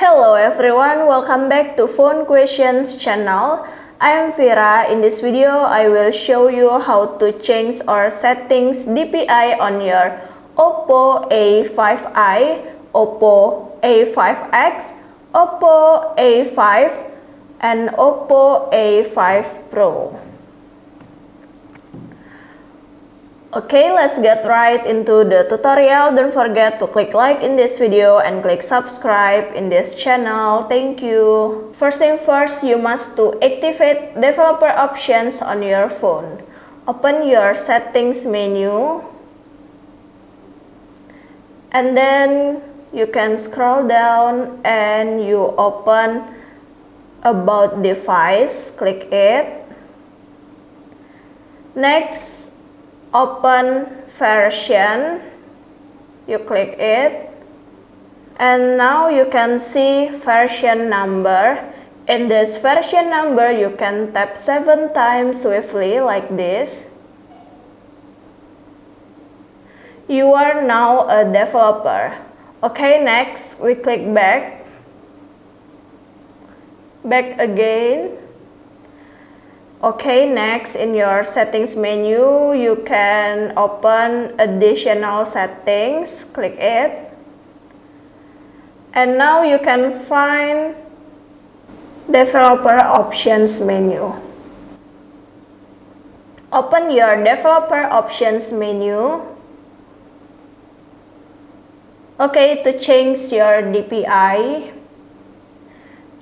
Hello everyone, welcome back to Phone Questions channel. I am Vira. In this video, I will show you how to change or settings DPI on your Oppo A5i, Oppo A5x, Oppo A5, and Oppo A5 Pro. Okay, let's get right into the tutorial. Don't forget to click like in this video and click subscribe in this channel. Thank you. First thing first, you must to activate developer options on your phone. Open your settings menu. And then you can scroll down and you open about device. Click it. Next, open version, you click it, and now you can see version number. In this version number, you can tap 7 times swiftly like this. You are now a developer. Okay, next we click back again. Okay, next in your settings menu, you can open additional settings, click it. And now you can find developer options menu. Open your developer options menu. Okay, to change your DPI,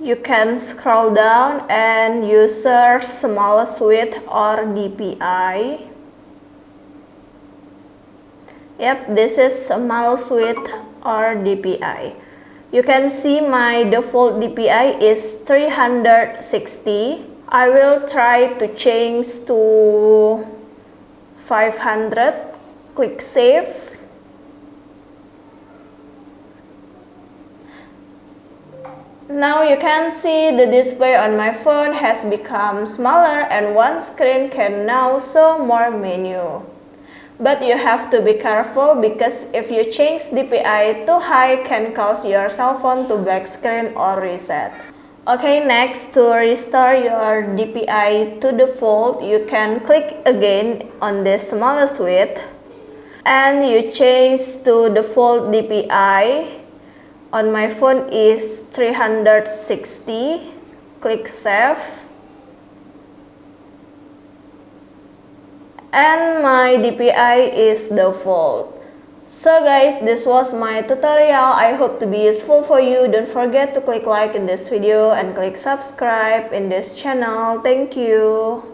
you can scroll down and you search small suite or DPI. Yep, this is small suite or DPI. You can see my default DPI is 360. I will try to change to 500. Click save. Now you can see the display on my phone has become smaller and one screen can now show more menu. But you have to be careful because if you change DPI too high can cause your cell phone to black screen or reset. Okay, next to restore your DPI to default, you can click again on this smaller suite and you change to default DPI. On my phone is 360. Click save. And my DPI is default. So guys, this was my tutorial. I hope to be useful for you. Don't forget to click like in this video and click subscribe in this channel. Thank you.